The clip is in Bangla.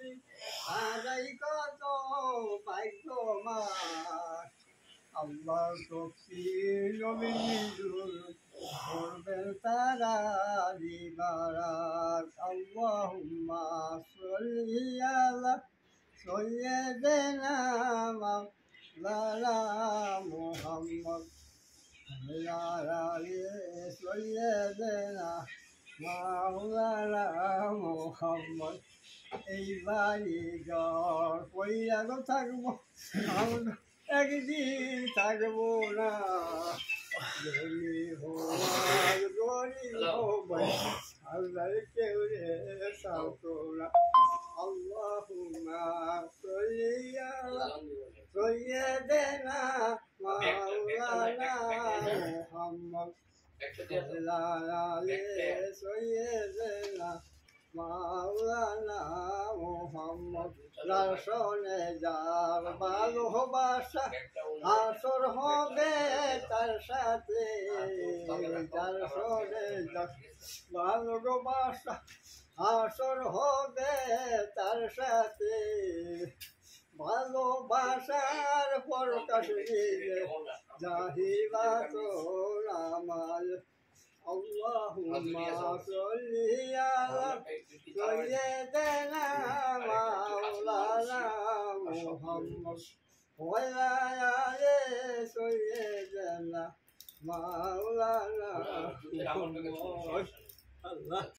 খুশি আদাই কত ভাগ্যবান আল্লাহ তফসির নবী নূর করবেন তারা দিবারাত আল্লাহুম্মা সাল্লি আলা সাইয়্যিদিনা মাওলানা মুহাম্মদ ওয়া আলা আলি সাইয়্যিদিনা মাওলানা মুহাম্মদ এই বাড়ি ঘর কইয়া গো থাকবো আমরা একদিন থাকবো না গরিব হওয়ার গরিব হবাই আল্লাহর কেউ রে সাউতো না আল্লাহুম্মা সাল্লি আলা সাইয়্যিদিনা মাওলানা মুহাম্মদ ওয়া আলা আলি সাইয়্যিদিনা মাওলানা মুহাম্মদ দর্শনে যার ভালোবাসা আসর হবে তার সাথে দর্শনে যার ভালোবাসা আসর হবে তার সাথে ভালোবাসার প্রকাশ দিলে জাহিবা তো আমার اللهم صل على سيدنا مولانا محمد وعلى آل سيدنا مولانا محمد الله